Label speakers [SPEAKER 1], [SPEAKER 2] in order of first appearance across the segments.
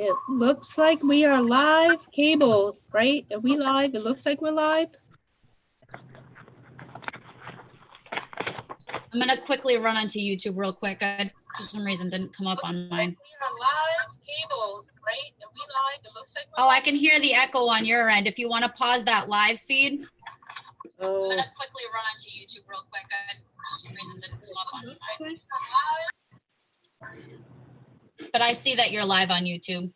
[SPEAKER 1] It looks like we are live. Cable, right? Are we live? It looks like we're live.
[SPEAKER 2] I'm gonna quickly run onto YouTube real quick. I, for some reason, didn't come up on mine.
[SPEAKER 1] We are live. Cable, right? Are we live? It looks like we're
[SPEAKER 2] Oh, I can hear the echo on your end. If you want to pause that live feed.
[SPEAKER 1] Oh.
[SPEAKER 2] I'm gonna quickly run onto YouTube real quick. I, for some reason, didn't come up on mine. But I see that you're live on YouTube.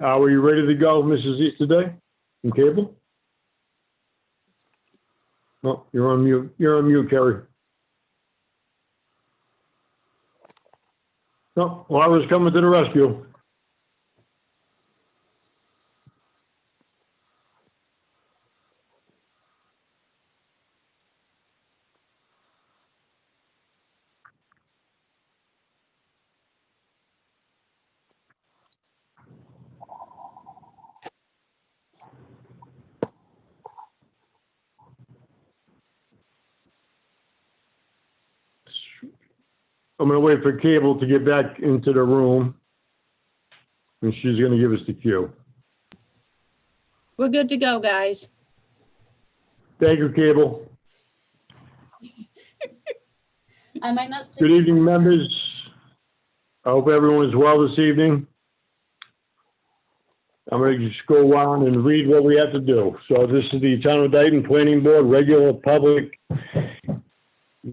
[SPEAKER 3] Are you ready to go, Mrs. Easterday from Cable? No, you're on mute. You're on mute, Kerry. No, Laura's coming to the rescue. I'm gonna wait for Cable to get back into the room, and she's gonna give us the cue.
[SPEAKER 1] We're good to go, guys.
[SPEAKER 3] Thank you, Cable.
[SPEAKER 2] I might not stick.
[SPEAKER 3] Good evening, members. I hope everyone's well this evening. I'm gonna just go on and read what we have to do. So this is the Town of Dayton Planning Board regular public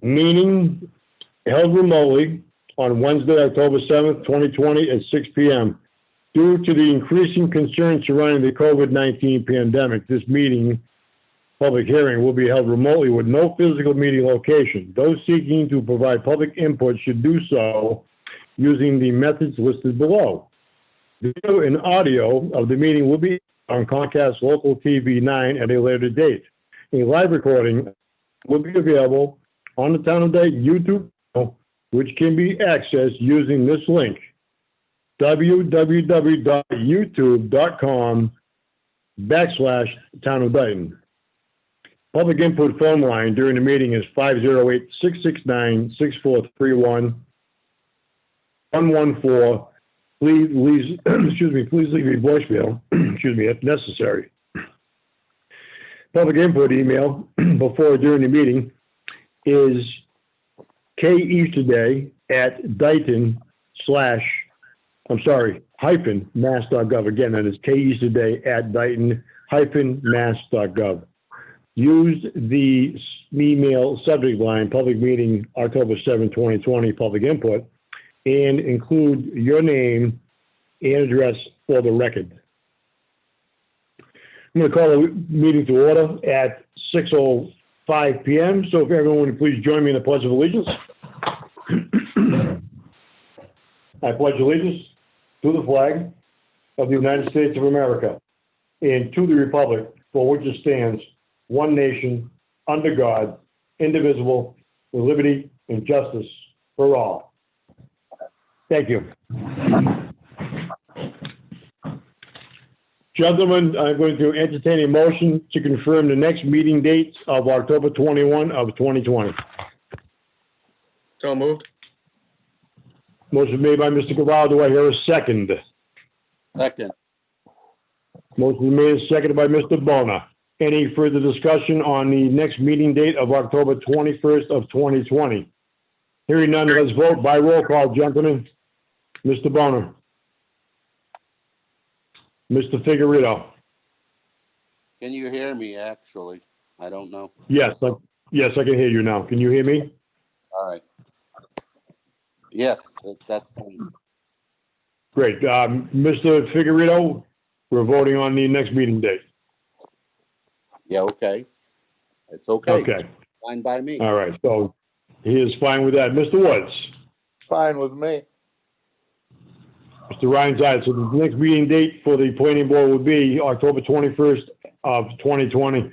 [SPEAKER 3] meeting held remotely on Wednesday, October 7th, 2020 at 6 p.m. Due to the increasing concern surrounding the COVID-19 pandemic, this meeting, public hearing, will be held remotely with no physical meeting location. Those seeking to provide public input should do so using the methods listed below. Video and audio of the meeting will be on Comcast Local TV 9 at a later date. A live recording will be available on the Town of Dayton YouTube, which can be accessed using this link, www.youtube.com/Town of Dayton. Public input phone line during the meeting is 508-669-6431, 114. Please leave, please leave a voicemail, if necessary. Public input email before or during the meeting is @Dayton-mass.gov. Again, that is @Dayton-mass.gov. Use the email subject line, public meeting, October 7, 2020, public input, and include your name and address for the record. I'm going to call the meeting to order at 6:05 p.m. So if everyone would please join me in the Pledge of Allegiance. I pledge allegiance to the flag of the United States of America and to the republic for which it stands, one nation, under God, indivisible, with liberty and justice for all. Thank you. Gentlemen, I'm going to entertain a motion to confirm the next meeting dates of October 21 of 2020.
[SPEAKER 4] So moved.
[SPEAKER 3] Motion made by Mr. Cavallo. Do I hear a second?
[SPEAKER 4] Second.
[SPEAKER 3] Motion made and seconded by Mr. Bona. Any further discussion on the next meeting date of October 21st of 2020? Hearing none, let's vote by roll call, gentlemen. Mr. Bona. Mr. Figueredo.
[SPEAKER 4] Can you hear me, actually? I don't know.
[SPEAKER 3] Yes, I can hear you now. Can you hear me?
[SPEAKER 4] All right. Yes, that's fine.
[SPEAKER 3] Great. Mr. Figueredo, we're voting on the next meeting date.
[SPEAKER 4] Yeah, okay. It's okay.
[SPEAKER 3] Okay.
[SPEAKER 4] Fine by me.
[SPEAKER 3] All right. So he is fine with that. Mr. Woods.
[SPEAKER 5] Fine with me.
[SPEAKER 3] Mr. Ryan Zayat. So the next meeting date for the planning board would be October 21st of 2020.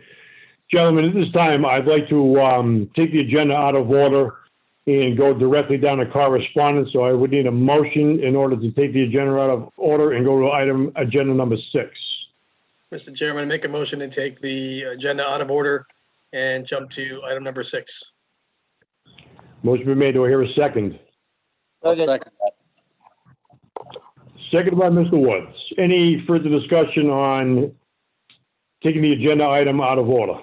[SPEAKER 3] Gentlemen, at this time, I'd like to take the agenda out of order and go directly down to correspondence. So I would need a motion in order to take the agenda out of order and go to agenda number 6.
[SPEAKER 6] Mr. Chairman, make a motion to take the agenda out of order and jump to item number 6.
[SPEAKER 3] Motion been made. Do I hear a second?
[SPEAKER 4] I'll
[SPEAKER 5] Okay.
[SPEAKER 4] second that.
[SPEAKER 3] Second by Mr. Woods. Any further discussion on taking the agenda item out of order?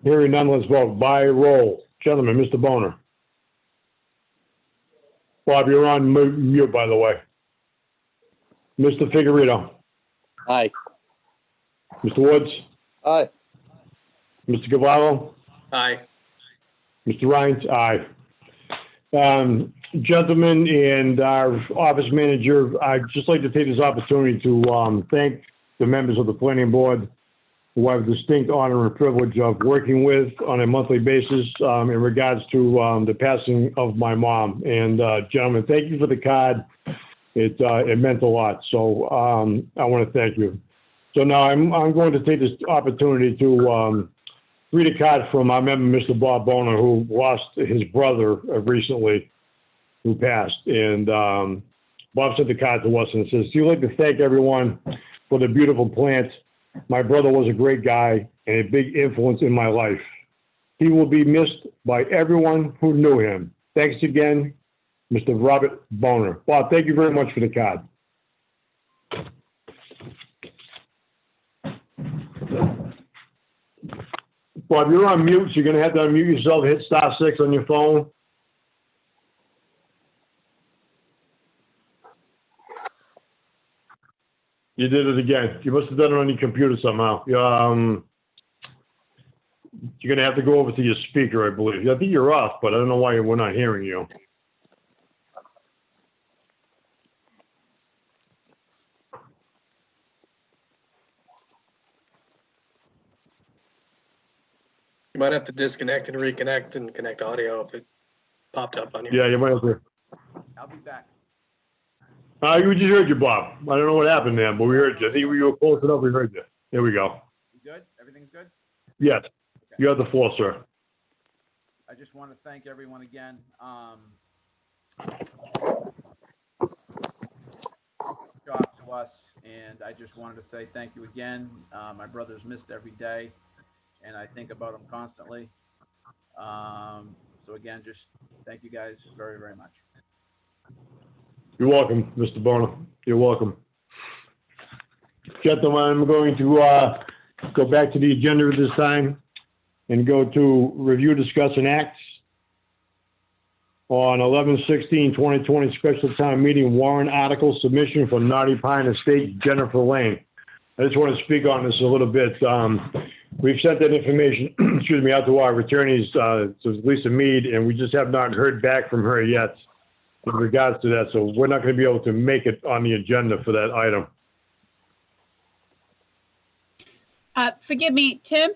[SPEAKER 3] Hearing none, let's vote by roll. Gentlemen, Mr. Boner. Bob, you're on mute, by the way. Mr. Figueredo.
[SPEAKER 4] Aye.
[SPEAKER 3] Mr. Woods.
[SPEAKER 5] Aye.
[SPEAKER 3] Mr. Cavallo.
[SPEAKER 6] Aye.
[SPEAKER 3] Mr. Rhines. Aye. Gentlemen and our office manager, I'd just like to take this opportunity to thank the members of the planning board who I have the distinct honor and privilege of working with on a monthly basis in regards to the passing of my mom. And gentlemen, thank you for the card. It meant a lot. So I want to thank you. So now I'm going to take this opportunity to read a card from our member, Mr. Bob Boner, who lost his brother recently, who passed. And Bob sent the card to us and says, "You'd like to thank everyone for the beautiful plant. My brother was a great guy and a big influence in my life. He will be missed by everyone who knew him. Thanks again, Mr. Robert Boner." Bob, thank you very much for the card. Bob, you're on mute, so you're going to have to unmute yourself, hit *6 on your phone. You did it again. You must have done it on your computer somehow. You're going to have to go over to your speaker, I believe. I think you're off, but I don't know why we're not hearing you.
[SPEAKER 6] You might have to disconnect and reconnect and connect audio if it popped up on you.
[SPEAKER 3] Yeah, you might have to.
[SPEAKER 7] I'll be back.
[SPEAKER 3] We just heard you, Bob. I don't know what happened there, but we heard you. I think we were close enough. We heard you. There we go.
[SPEAKER 7] You good? Everything's good?
[SPEAKER 3] Yes, you have the floor, sir.
[SPEAKER 7] I just want to thank everyone again. Shock to us, and I just wanted to say thank you again. My brother's missed every day, and I think about him constantly. So again, just thank you guys very, very much.
[SPEAKER 3] You're welcome, Mr. Boner. You're welcome. Gentlemen, I'm going to go back to the agenda at this time and go to review, discuss, and act on 11/16/2020 special town meeting warrant article submission for Naughty Pine Estate, Jennifer Lane. I just want to speak on this a little bit. We've sent that information, excuse me, out to our attorneys, to Lisa Mead, and we just have not heard back from her yet with regards to that. So we're not going to be able to make it on the agenda for that item.
[SPEAKER 1] Forgive me, Tim,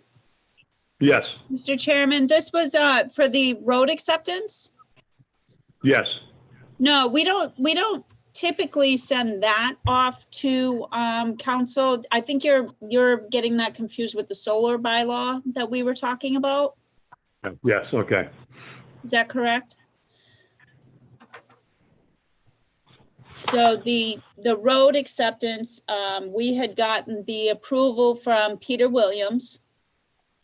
[SPEAKER 3] Yes,
[SPEAKER 1] Mr. Chairman, this was for the road acceptance?
[SPEAKER 3] yes.
[SPEAKER 1] No, we don't typically send that off to council. I think you're getting that confused with the solar bylaw that we were talking about.
[SPEAKER 3] Yes, okay.
[SPEAKER 1] Is that correct? So the road acceptance, we had gotten the approval from Peter Williams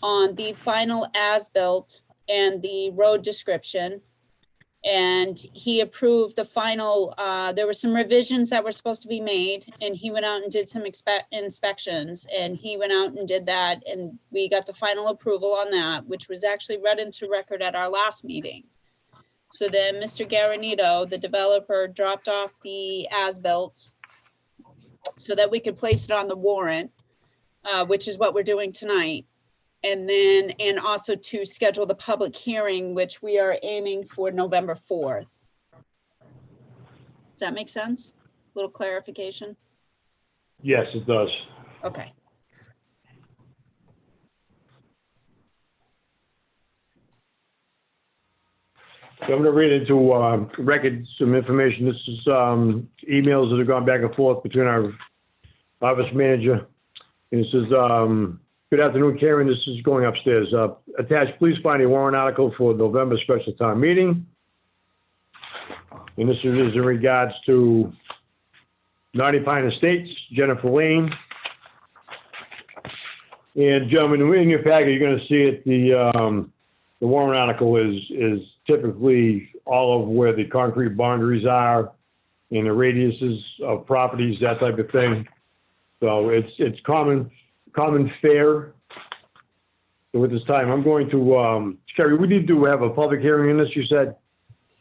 [SPEAKER 1] on the final as-built and the road description. And he approved the final, there were some revisions that were supposed to be made, and he went out and did some inspections, and he went out and did that, and we got the final approval on that, which was actually read into record at our last meeting. So then Mr. Garanito, the developer, dropped off the as-built so that we could place it on the warrant, which is what we're doing tonight. And then, and also to schedule the public hearing, which we are aiming for November 4th. Does that make sense? A little clarification?
[SPEAKER 3] Yes, it does.
[SPEAKER 1] Okay.
[SPEAKER 3] So I'm going to read into record some information. This is emails that have gone back and forth between our office manager. And it says, Good afternoon, Karen. This is going upstairs. Attached, please find a warrant article for November special town meeting. And this is in regards to 90 Pine Estates, Jennifer Lane. And gentlemen, in your packet, you're gonna see it, the warrant article is typically all of where the concrete boundaries are and the radiuses of properties, that type of thing. So it's common fare. So at this time, I'm going to, Sherry, we need to have a public hearing in this, you said?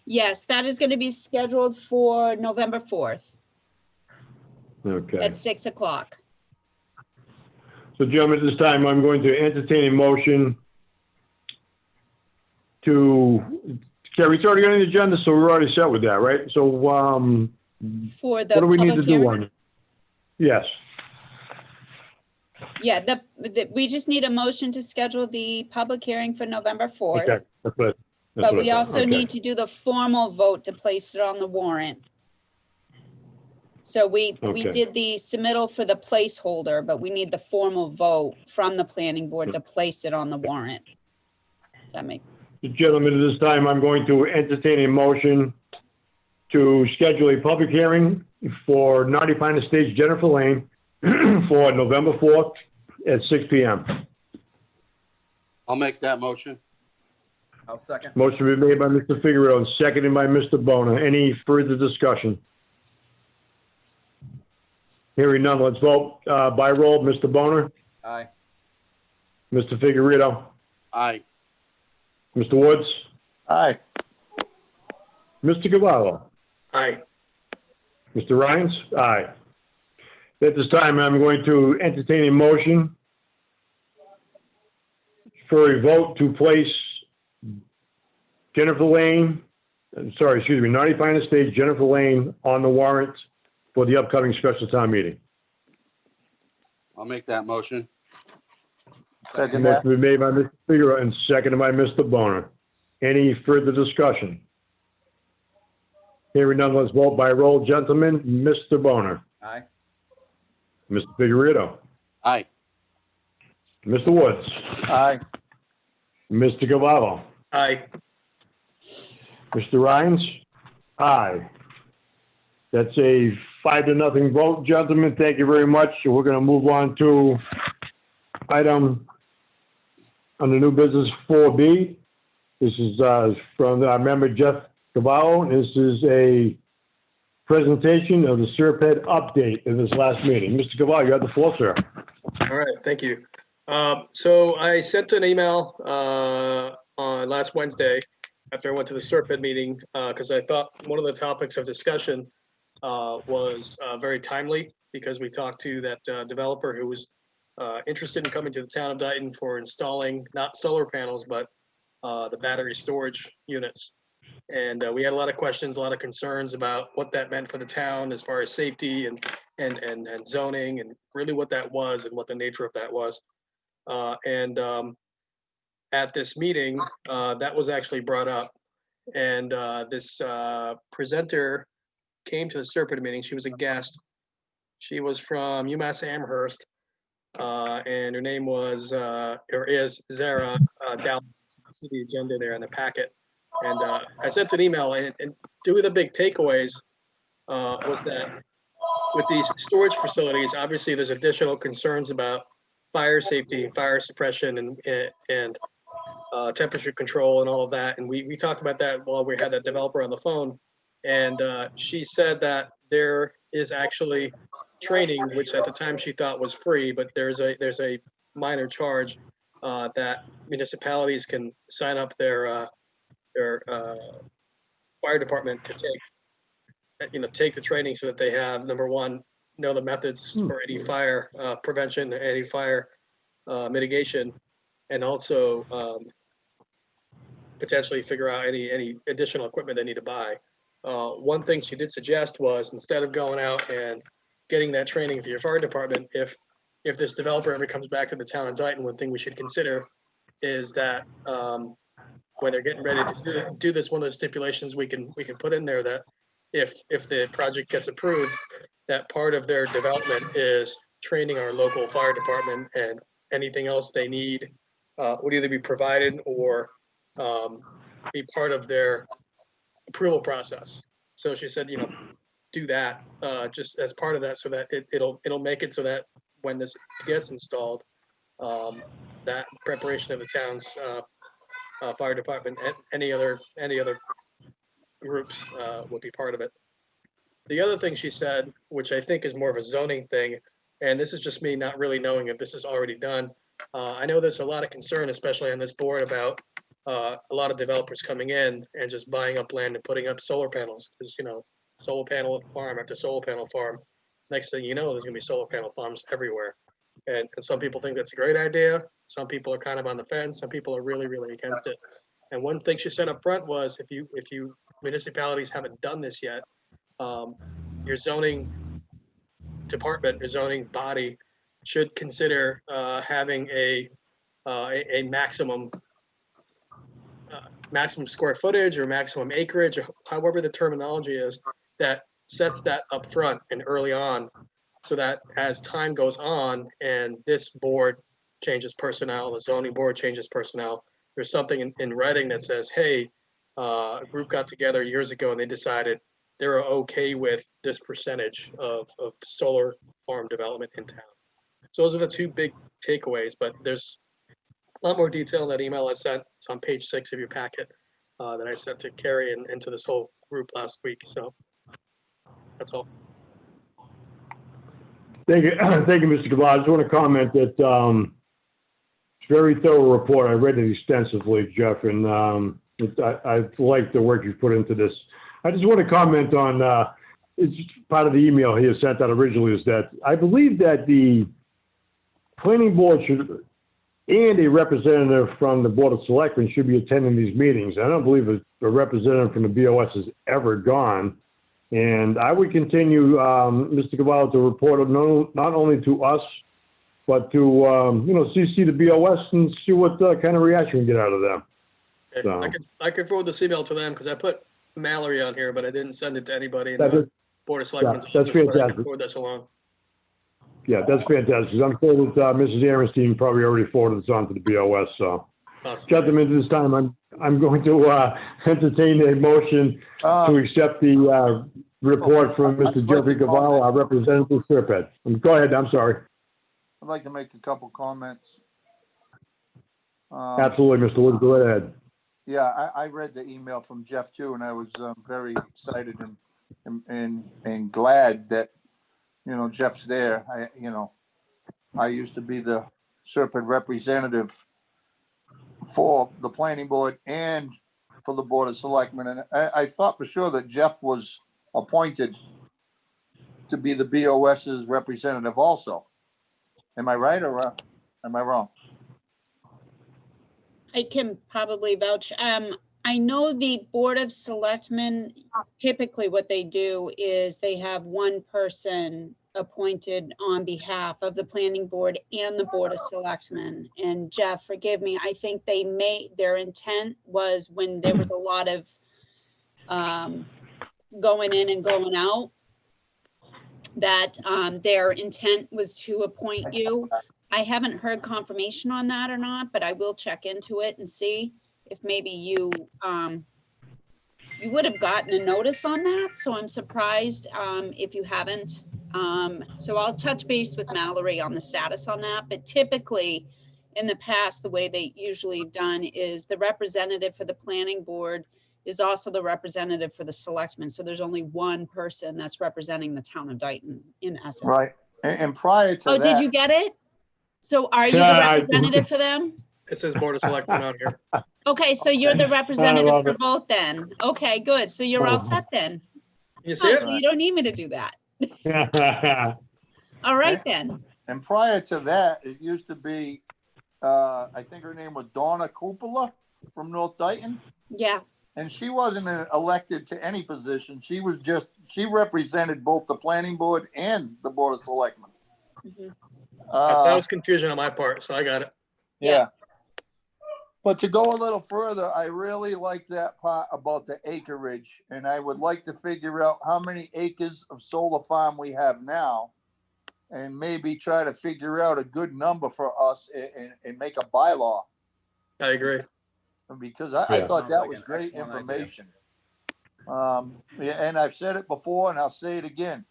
[SPEAKER 1] Yes, that is going to be scheduled for November 4th
[SPEAKER 3] Okay.
[SPEAKER 1] at 6 o'clock.
[SPEAKER 3] So gentlemen, at this time, I'm going to entertain a motion to, Sherry, it's already on the agenda, so we're already set with that, right? So,
[SPEAKER 1] For the
[SPEAKER 3] what do we need to
[SPEAKER 1] public
[SPEAKER 3] do
[SPEAKER 1] hearing.
[SPEAKER 3] on it? Yes.
[SPEAKER 1] Yeah, we just need a motion to schedule the public hearing for November 4th.
[SPEAKER 3] Okay. That's what
[SPEAKER 1] But
[SPEAKER 3] I
[SPEAKER 1] we
[SPEAKER 3] thought.
[SPEAKER 1] also
[SPEAKER 3] Okay.
[SPEAKER 1] need to do the formal vote to place it on the warrant. So we
[SPEAKER 3] Okay.
[SPEAKER 1] did the submittal for the placeholder, but we need the formal vote from the planning board to place it on the warrant. Does that make,
[SPEAKER 3] Gentlemen, at this time, I'm going to entertain a motion to schedule a public hearing for 90 Pine Estates, Jennifer Lane, for November 4th at 6 PM.
[SPEAKER 4] I'll make that motion.
[SPEAKER 7] I'll second.
[SPEAKER 3] Motion been made by Mr. Figueroa and seconded by Mr. Bona. Any further discussion? Hearing none, let's vote by roll. Mr. Bona,
[SPEAKER 7] Aye.
[SPEAKER 3] Mr. Figueroa,
[SPEAKER 4] Aye.
[SPEAKER 3] Mr. Woods,
[SPEAKER 5] Aye.
[SPEAKER 3] Mr. Cavallo,
[SPEAKER 6] Aye.
[SPEAKER 3] Mr. Rhines? Aye. At this time, I'm going to entertain a motion for a vote to place Jennifer Lane, 90 Pine Estates, Jennifer Lane on the warrant for the upcoming special town meeting.
[SPEAKER 4] I'll make that motion.
[SPEAKER 5] Second that.
[SPEAKER 3] Motion been made by Mr. Figueroa and seconded by Mr. Boner. Any further discussion? Hearing none, let's vote by roll. Gentlemen, Mr. Boner,
[SPEAKER 7] Aye.
[SPEAKER 3] Mr. Figueroa,
[SPEAKER 4] Aye.
[SPEAKER 3] Mr. Woods,
[SPEAKER 5] Aye.
[SPEAKER 3] Mr. Cavallo,
[SPEAKER 6] Aye.
[SPEAKER 3] Mr. Rhines? Aye. That's a 5-0 vote, gentlemen. Thank you very much. We're going to move on to item on the new business 4B. This is from our member Jeff Cavallo. This is a presentation of the Serpent update in this last meeting. Mr. Cavallo, you have the floor, sir.
[SPEAKER 6] All right, thank you. So I sent an email on last Wednesday after I went to the Serpent meeting because I thought one of the topics of discussion was very timely because we talked to that developer who was interested in coming to the town of Dayton for installing not solar panels, but the battery storage units. And we had a lot of questions, a lot of concerns about what that meant for the town as far as safety and zoning and really what that was and what the nature of that was. At this meeting, that was actually brought up. And this presenter came to the Serpent meeting. She was a guest. She was from UMass Amherst. And her name was, or is Zara Dallas. You see the agenda there in the packet. And I sent an email and two of the big takeaways was that with these storage facilities, obviously there's additional concerns about fire safety, fire suppression, and temperature control and all of that. And we talked about that while we had that developer on the phone. And she said that there is actually training, which at the time she thought was free, but there's a minor charge that municipalities can sign up their fire department to take the training so that they have, number one, know the methods for any fire prevention, any fire mitigation, and also potentially figure out any additional equipment they need to buy. One thing she did suggest was instead of going out and getting that training for your fire department, if this developer ever comes back to the town of Dayton, one thing we should consider is that when they're getting ready to do this, one of the stipulations we can put in there that if the project gets approved, that part of their development is training our local fire department and anything else they need would either be provided or be part of their approval process. So she said, do that just as part of that, so that it'll make it so that when this gets installed, that preparation of the town's fire department and any other groups will be part of it. The other thing she said, which I think is more of a zoning thing, and this is just me not really knowing if this is already done. I know there's a lot of concern, especially on this board, about a lot of developers coming in and just buying up land and putting up solar panels, because solar panel farm after solar panel farm. Next thing you know, there's gonna be solar panel farms everywhere. And some people think that's a great idea. Some people are kind of on the fence. Some people are really, really against it. And one thing she said up front was, if you municipalities haven't done this yet, your zoning department, your zoning body should consider having a maximum square footage or maximum acreage, or however the terminology is, that sets that up front and early on, so that as time goes on and this board changes personnel, the zoning board changes personnel, there's something in writing that says, hey, a group got together years ago and they decided they're okay with this percentage of solar farm development in town. So those are the two big takeaways, but there's a lot more detail in that email I sent. It's on page 6 of your packet that I sent to Carrie and to this whole group last week. So that's all.
[SPEAKER 3] Thank you, thank you, Mr. Cabral. I just want to comment that it's a very thorough report. I read it extensively, Jeff, and I like the work you put into this. I just want to comment on, it's part of the email he sent out originally, is that I believe that the planning board should, and a representative from the Board of Selectmen should be attending these meetings. I don't believe a representative from the BOS has ever gone. And I would continue, Mr. Cavallo, to report not only to us, but to, CC the BOS and see what kind of reaction we get out of them.
[SPEAKER 6] Okay.
[SPEAKER 3] So-
[SPEAKER 6] I could forward this email to them, because I put Mallory on here, but I didn't send it to anybody in
[SPEAKER 3] That's
[SPEAKER 6] the
[SPEAKER 3] it.
[SPEAKER 6] Board of Selectmen's
[SPEAKER 3] Yeah, that's
[SPEAKER 6] office, but I
[SPEAKER 3] fantastic.
[SPEAKER 6] can forward this along.
[SPEAKER 3] Yeah, that's fantastic. I'm sure that Mrs. Aaronstein probably already forwarded this on to the BOS. So,
[SPEAKER 6] Awesome.
[SPEAKER 3] gentlemen, at this time, I'm going to entertain a motion to accept the report from Mr. Jeffrey Cavallo, our representative, Serpent. Go ahead. I'm sorry.
[SPEAKER 5] I'd like to make a couple comments.
[SPEAKER 3] Absolutely, Mr. Wood. Go ahead.
[SPEAKER 5] Yeah, I read the email from Jeff too, and I was very excited and glad that, Jeff's there. I used to be the Serpent representative for the planning board and for the Board of Selectmen. And I thought for sure that Jeff was appointed to be the BOS's representative also. Am I right or am I wrong?
[SPEAKER 1] I can probably vouch. I know the Board of Selectmen, typically what they do is they have one person appointed on behalf of the planning board and the Board of Selectmen. And Jeff, forgive me, I think their intent was, when there was a lot of going in and going out, that their intent was to appoint you. I haven't heard confirmation on that or not, but I will check into it and see if maybe you would have gotten a notice on that. So I'm surprised if you haven't. So I'll touch base with Mallory on the status on that. But typically in the past, the way they usually have done is the representative for the planning board is also the representative for the selectmen. So there's only one person that's representing the town of Dayton in essence.
[SPEAKER 5] Right. And prior to
[SPEAKER 1] Oh,
[SPEAKER 5] that.
[SPEAKER 1] did you get it? So are you the
[SPEAKER 3] Yeah, I-
[SPEAKER 1] representative for them?
[SPEAKER 6] It says Board of Selectmen on here.
[SPEAKER 1] Okay, so you're the representative
[SPEAKER 3] love
[SPEAKER 1] for
[SPEAKER 3] it.
[SPEAKER 1] both then. Okay, good. So you're all set then.
[SPEAKER 6] You see
[SPEAKER 1] Oh,
[SPEAKER 6] it?
[SPEAKER 1] so you don't need me to do that. All right then.
[SPEAKER 5] And prior to that, it used to be, I think her name was Donna Cupola from North Dayton.
[SPEAKER 1] Yeah,
[SPEAKER 5] And she wasn't elected to any position. She represented both the planning board and the Board of Selectmen.
[SPEAKER 1] mhm.
[SPEAKER 6] That was confusion on my part, so I got it.
[SPEAKER 5] Yeah. But to go a little further, I really like that part about the acreage, and I would like to figure out how many acres of solar farm we have now and maybe try to figure out a good number for us and make a bylaw.
[SPEAKER 6] I agree.
[SPEAKER 5] Because I
[SPEAKER 3] Yeah.
[SPEAKER 5] thought
[SPEAKER 7] Sounds
[SPEAKER 5] that
[SPEAKER 7] like
[SPEAKER 5] was
[SPEAKER 7] an
[SPEAKER 5] great
[SPEAKER 7] excellent idea.
[SPEAKER 5] information. Yeah, and I've said it before and I'll say it again.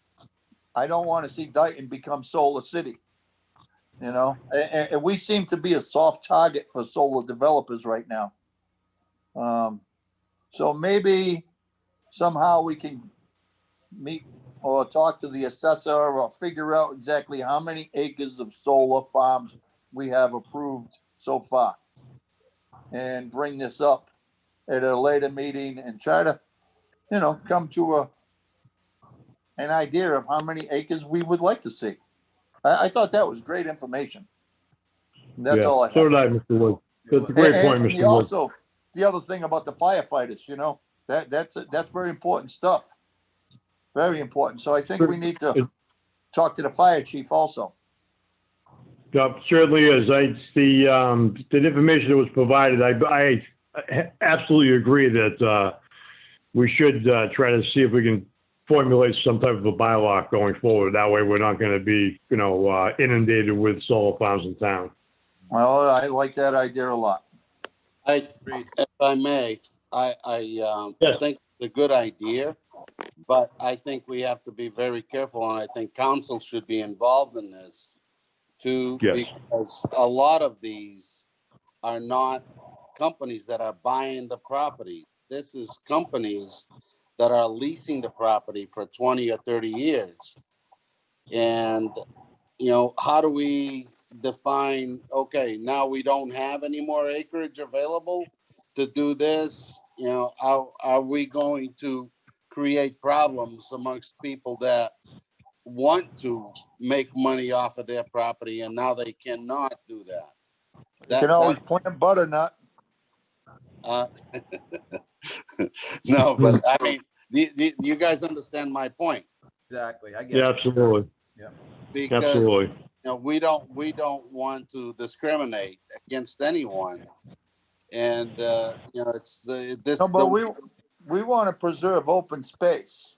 [SPEAKER 5] I don't want to see Dayton become Solar City. You know, and we seem to be a soft target for solar developers right now. So maybe somehow we can meet or talk to the assessor or figure out exactly how many acres of solar farms we have approved so far. And bring this up at a later meeting and try to, you know, come to an idea of how many acres we would like to see. I thought that was great information. That's
[SPEAKER 3] Yeah,
[SPEAKER 5] all I
[SPEAKER 3] so
[SPEAKER 5] have.
[SPEAKER 3] did I, Mr. Woods. That's a great point,
[SPEAKER 5] And
[SPEAKER 3] Mr. Woods.
[SPEAKER 5] also, the other thing about the firefighters, you know, that's very important stuff. Very important. So I think we need to talk to the fire chief also.
[SPEAKER 3] Certainly is. The information that was provided, I absolutely agree that we should try to see if we can formulate some type of a bylaw going forward. That way we're not going to be, inundated with solar farms in town.
[SPEAKER 5] Well, I like that idea a lot.
[SPEAKER 4] If I may, I
[SPEAKER 3] Yes.
[SPEAKER 4] think it's a good idea, but I think we have to be very careful, and I think council should be involved in this too,
[SPEAKER 3] Yes.
[SPEAKER 4] because a lot of these are not companies that are buying the property. This is companies that are leasing the property for 20 or 30 years. And, how do we define, okay, now we don't have any more acreage available to do this? Are we going to create problems amongst people that want to make money off of their property and now they cannot do that?
[SPEAKER 5] You can always plant butternut.
[SPEAKER 4] No, but I mean, you guys understand my point,
[SPEAKER 7] Exactly. I get
[SPEAKER 3] Yeah,
[SPEAKER 7] it.
[SPEAKER 3] absolutely.
[SPEAKER 4] because
[SPEAKER 3] Absolutely.
[SPEAKER 4] we don't want to discriminate against anyone, and it's this.
[SPEAKER 5] No, but we want to preserve open space.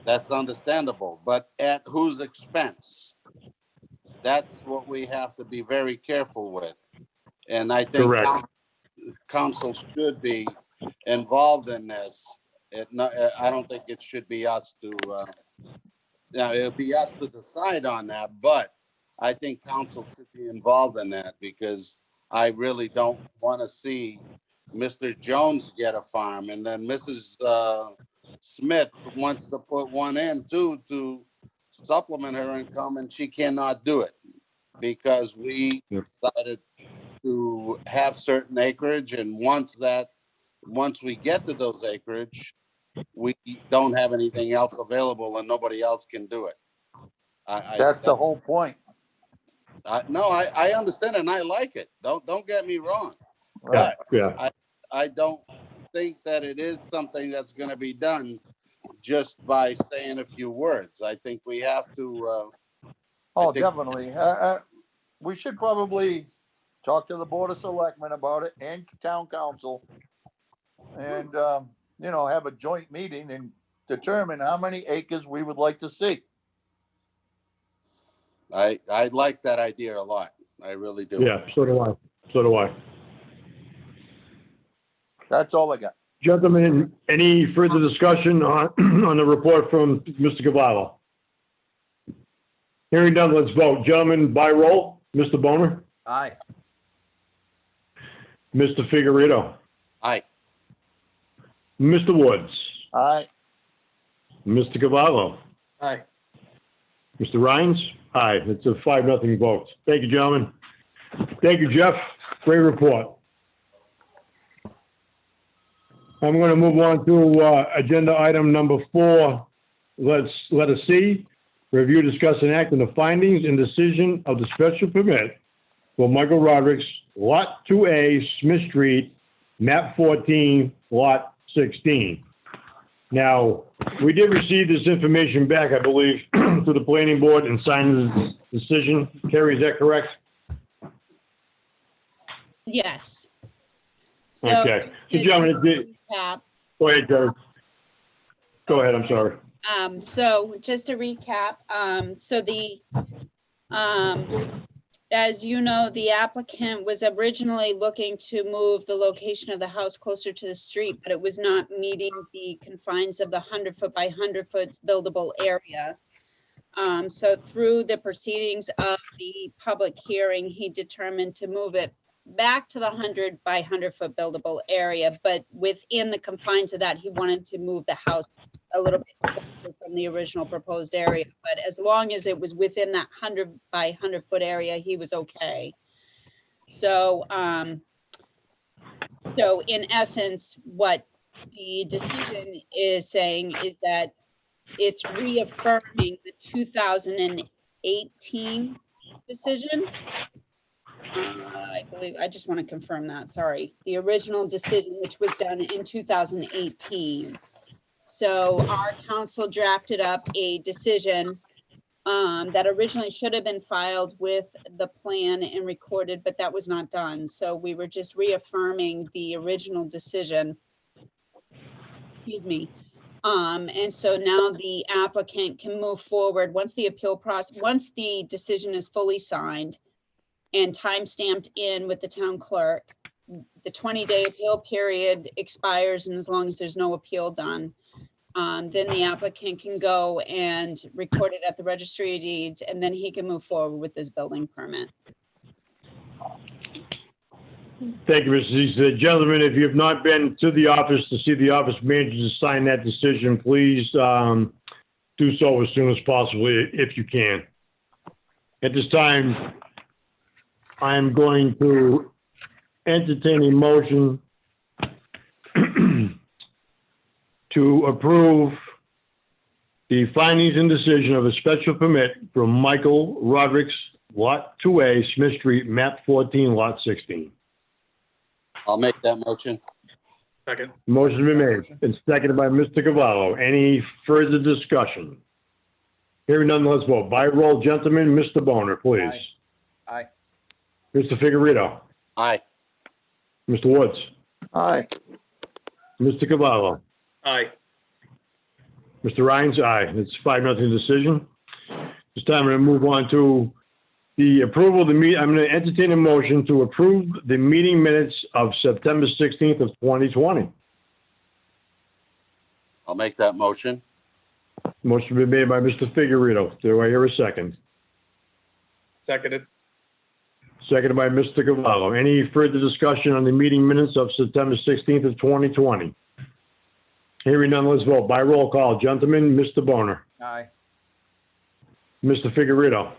[SPEAKER 4] That's understandable, but at whose expense? That's what we have to be very careful with, and I think
[SPEAKER 3] Correct.
[SPEAKER 4] council should be involved in this. I don't think it should be us to. It'll be us to decide on that, but I think council should be involved in that because I really don't want to see Mr. Jones get a farm and then Mrs. Smith wants to put one in too to supplement her income, and she cannot do it because we
[SPEAKER 3] Yep.
[SPEAKER 4] decided to have certain acreage, and once we get to those acreage, we don't have anything else available and nobody else can do it.
[SPEAKER 5] That's the whole point.
[SPEAKER 4] I understand and I like it. Don't get me wrong.
[SPEAKER 5] Right.
[SPEAKER 3] Yeah.
[SPEAKER 4] I don't think that it is something that's going to be done just by saying a few words. I think we have to.
[SPEAKER 5] Oh,
[SPEAKER 4] think-
[SPEAKER 5] definitely. We should probably talk to the Board of Selectmen about it and Town Council. And, have a joint meeting and determine how many acres we would like to see.
[SPEAKER 4] I like that idea a lot. I really do.
[SPEAKER 3] Yeah, so do I. So do I.
[SPEAKER 5] That's all I got.
[SPEAKER 3] Gentlemen, any further discussion on the report from Mr. Cavallo? Hearing none, let's vote. Gentlemen, by roll. Mr. Boner,
[SPEAKER 7] Aye.
[SPEAKER 3] Mr. Figueredo,
[SPEAKER 4] Aye.
[SPEAKER 3] Mr. Woods,
[SPEAKER 5] All right.
[SPEAKER 3] Mr. Cavallo,
[SPEAKER 6] Aye.
[SPEAKER 3] Mr. Rhines? Aye, it's a 5-0 vote. Thank you, gentlemen. Thank you, Jeff. Great report. I'm going to move on to agenda item number 4. Letter C, review, discuss, and act on the findings and decision of the special permit for Michael Roderick's Lot 2A, Smith Street, map 14, Lot 16. Now, we did receive this information back, I believe, to the planning board and signed the decision. Carrie, is that correct?
[SPEAKER 1] Yes.
[SPEAKER 3] Okay. So, gentlemen,
[SPEAKER 1] Recap.
[SPEAKER 3] go ahead, Jerry. Go ahead, I'm sorry.
[SPEAKER 1] So just to recap, as you know, the applicant was originally looking to move the location of the house closer to the street, but it was not meeting the confines of the 100-foot by 100-foot buildable area. So through the proceedings of the public hearing, he determined to move it back to the 100 by 100-foot buildable area, but within the confines of that, he wanted to move the house a little bit closer from the original proposed area. But as long as it was within that 100 by 100-foot area, he was okay. So, so in essence, what the decision is saying is that it's reaffirming the 2018 decision. I believe, I just want to confirm that, sorry. The original decision, which was done in 2018. So our council drafted up a decision that originally should have been filed with the plan and recorded, but that was not done. So we were just reaffirming the original decision. Excuse me. And so now the applicant can move forward once the appeal process, once the decision is fully signed and time stamped in with the town clerk, the 20-day appeal period expires, and as long as there's no appeal done, then the applicant can go and record it at the registry of deeds, and then he can move forward with this building permit.
[SPEAKER 3] Thank you, Mrs. East. Gentlemen, if you have not been to the office to see the office manager to sign that decision, please do so as soon as possible if you can. At this time, I'm going to entertain a motion to approve the findings and decision of a special permit from Michael Rodriguez, Lot 2A, Smith Street, map 14, lot 16.
[SPEAKER 4] I'll make that motion.
[SPEAKER 6] Second.
[SPEAKER 3] Motion been made and seconded by Mr. Cavallo. Any further discussion? Hearing none, let's vote. By roll, gentlemen, Mr. Boner, please.
[SPEAKER 7] Aye.
[SPEAKER 3] Mr. Figueredo,
[SPEAKER 4] Aye.
[SPEAKER 3] Mr. Woods,
[SPEAKER 5] Aye.
[SPEAKER 3] Mr. Cavallo,
[SPEAKER 6] Aye.
[SPEAKER 3] Mr. Rhines, aye. It's 5-0 decision. This time I'm going to move on to the approval of the meet. I'm going to entertain a motion to approve the meeting minutes of September 16th of 2020.
[SPEAKER 4] I'll make that motion.
[SPEAKER 3] Motion been made by Mr. Figueredo. Do I hear a second?
[SPEAKER 6] Seconded.
[SPEAKER 3] Seconded by Mr. Cavallo. Any further discussion on the meeting minutes of September 16th of 2020? Hearing none, let's vote. By roll call, gentlemen, Mr. Boner,
[SPEAKER 7] Aye.
[SPEAKER 3] Mr. Figueredo,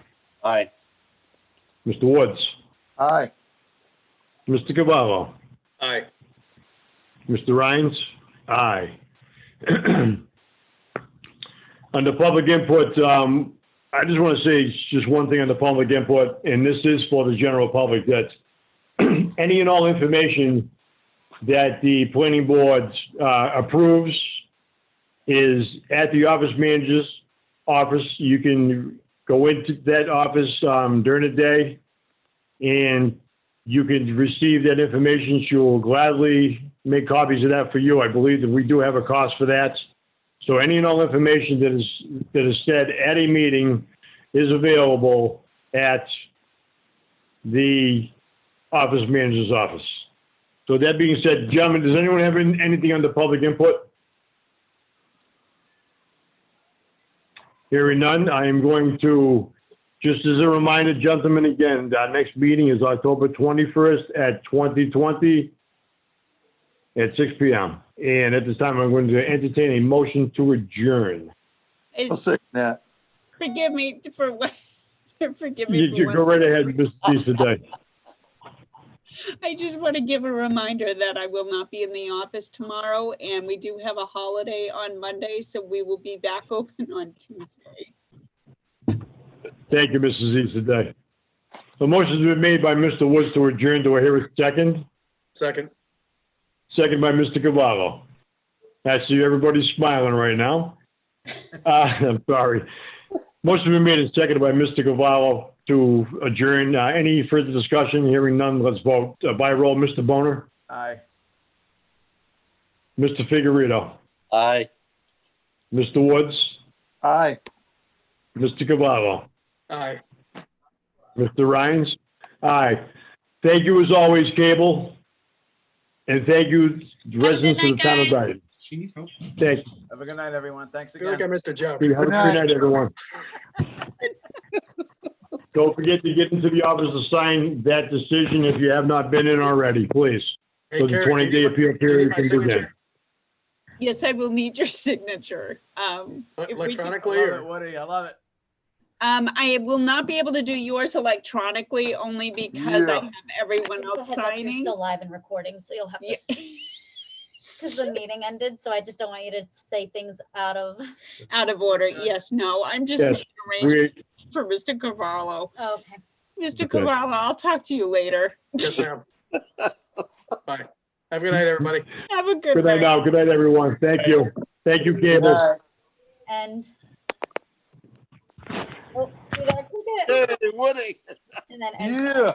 [SPEAKER 4] Aye.
[SPEAKER 3] Mr. Woods,
[SPEAKER 5] Aye.
[SPEAKER 3] Mr. Cavallo,
[SPEAKER 6] Aye.
[SPEAKER 3] Mr. Rhines, aye. Under public input, I just want to say just one thing on the public input, and this is for the general public, that any and all information that the planning board approves is at the office manager's office. You can go into that office during the day and you can receive that information. She will gladly make copies of that for you. I believe that we do have a cost for that. So any and all information that is said at a meeting is available at the office manager's office. So that being said, gentlemen, does anyone have anything on the public input? Hearing none, I am going to, just as a reminder, gentlemen, again, our next meeting is October 21st at 2020 at 6 p.m. And at this time, I'm going to entertain a motion to adjourn.
[SPEAKER 5] I'll second that.
[SPEAKER 1] Forgive me for what, forgive me.
[SPEAKER 3] You
[SPEAKER 1] for
[SPEAKER 3] go
[SPEAKER 1] one
[SPEAKER 3] right ahead, Mr. Cease today.
[SPEAKER 1] I just want to give a reminder that I will not be in the office tomorrow, and we do have a holiday on Monday, so we will be back open on Tuesday.
[SPEAKER 3] Thank you, Mrs. East today. The motion's been made by Mr. Woods to adjourn. Do I hear a second?
[SPEAKER 6] Second.
[SPEAKER 3] Second by Mr. Cavallo. I see everybody's smiling right now. I'm sorry. Motion been made and seconded by Mr. Cavallo to adjourn. Any further discussion? Hearing none, let's vote. By roll, Mr. Boner,
[SPEAKER 7] Aye.
[SPEAKER 3] Mr. Figueredo,
[SPEAKER 4] Aye.
[SPEAKER 3] Mr. Woods,
[SPEAKER 5] Aye.
[SPEAKER 3] Mr. Cavallo,
[SPEAKER 6] Aye.
[SPEAKER 3] Mr. Rhines? Aye. Thank you as always, Cable. And thank you, residents of the
[SPEAKER 2] night,
[SPEAKER 3] town of
[SPEAKER 2] guys.
[SPEAKER 3] Dayton. Thank you.
[SPEAKER 7] Have a good night, everyone. Thanks
[SPEAKER 6] I feel like I
[SPEAKER 7] again.
[SPEAKER 6] missed a joke.
[SPEAKER 3] Have a
[SPEAKER 5] Good
[SPEAKER 3] good
[SPEAKER 5] night.
[SPEAKER 3] night, everyone. Don't forget to get into the office to sign that decision if you have not been in already, please.
[SPEAKER 6] Hey,
[SPEAKER 3] So the
[SPEAKER 6] Carrie, do you
[SPEAKER 3] 20-day
[SPEAKER 6] need my-
[SPEAKER 3] appeal
[SPEAKER 6] do you need
[SPEAKER 3] period
[SPEAKER 6] my
[SPEAKER 3] can begin.
[SPEAKER 6] signature?
[SPEAKER 1] Yes, I will need your signature. If we could-
[SPEAKER 7] I
[SPEAKER 6] Electronically
[SPEAKER 7] love it,
[SPEAKER 6] or?
[SPEAKER 7] Woody. I love it.
[SPEAKER 1] I will not be able to do yours electronically only because I
[SPEAKER 5] Yeah.
[SPEAKER 1] have everyone
[SPEAKER 8] Just a
[SPEAKER 1] else
[SPEAKER 8] heads up, you're
[SPEAKER 1] signing.
[SPEAKER 8] still live and recording, so you'll have
[SPEAKER 1] Yeah.
[SPEAKER 8] to, because the meeting ended, so I just don't want you to say things out of,
[SPEAKER 1] Out of order. Yes, no, I'm just
[SPEAKER 3] Yes,
[SPEAKER 1] making arrangements
[SPEAKER 3] We,
[SPEAKER 1] for Mr. Cavallo.
[SPEAKER 8] okay.
[SPEAKER 1] Mr.
[SPEAKER 3] Okay.
[SPEAKER 1] Cavallo, I'll talk to you later.
[SPEAKER 6] Yes, ma'am. Bye. Have a good night, everybody.
[SPEAKER 1] Have a good
[SPEAKER 3] good night
[SPEAKER 1] night.
[SPEAKER 3] now. Good night, everyone. Thank you. Thank you,
[SPEAKER 5] Good
[SPEAKER 3] Cable.
[SPEAKER 5] night.
[SPEAKER 8] And, oh, we gotta click it,
[SPEAKER 4] Hey, Woody.
[SPEAKER 8] and then end.
[SPEAKER 5] Yeah.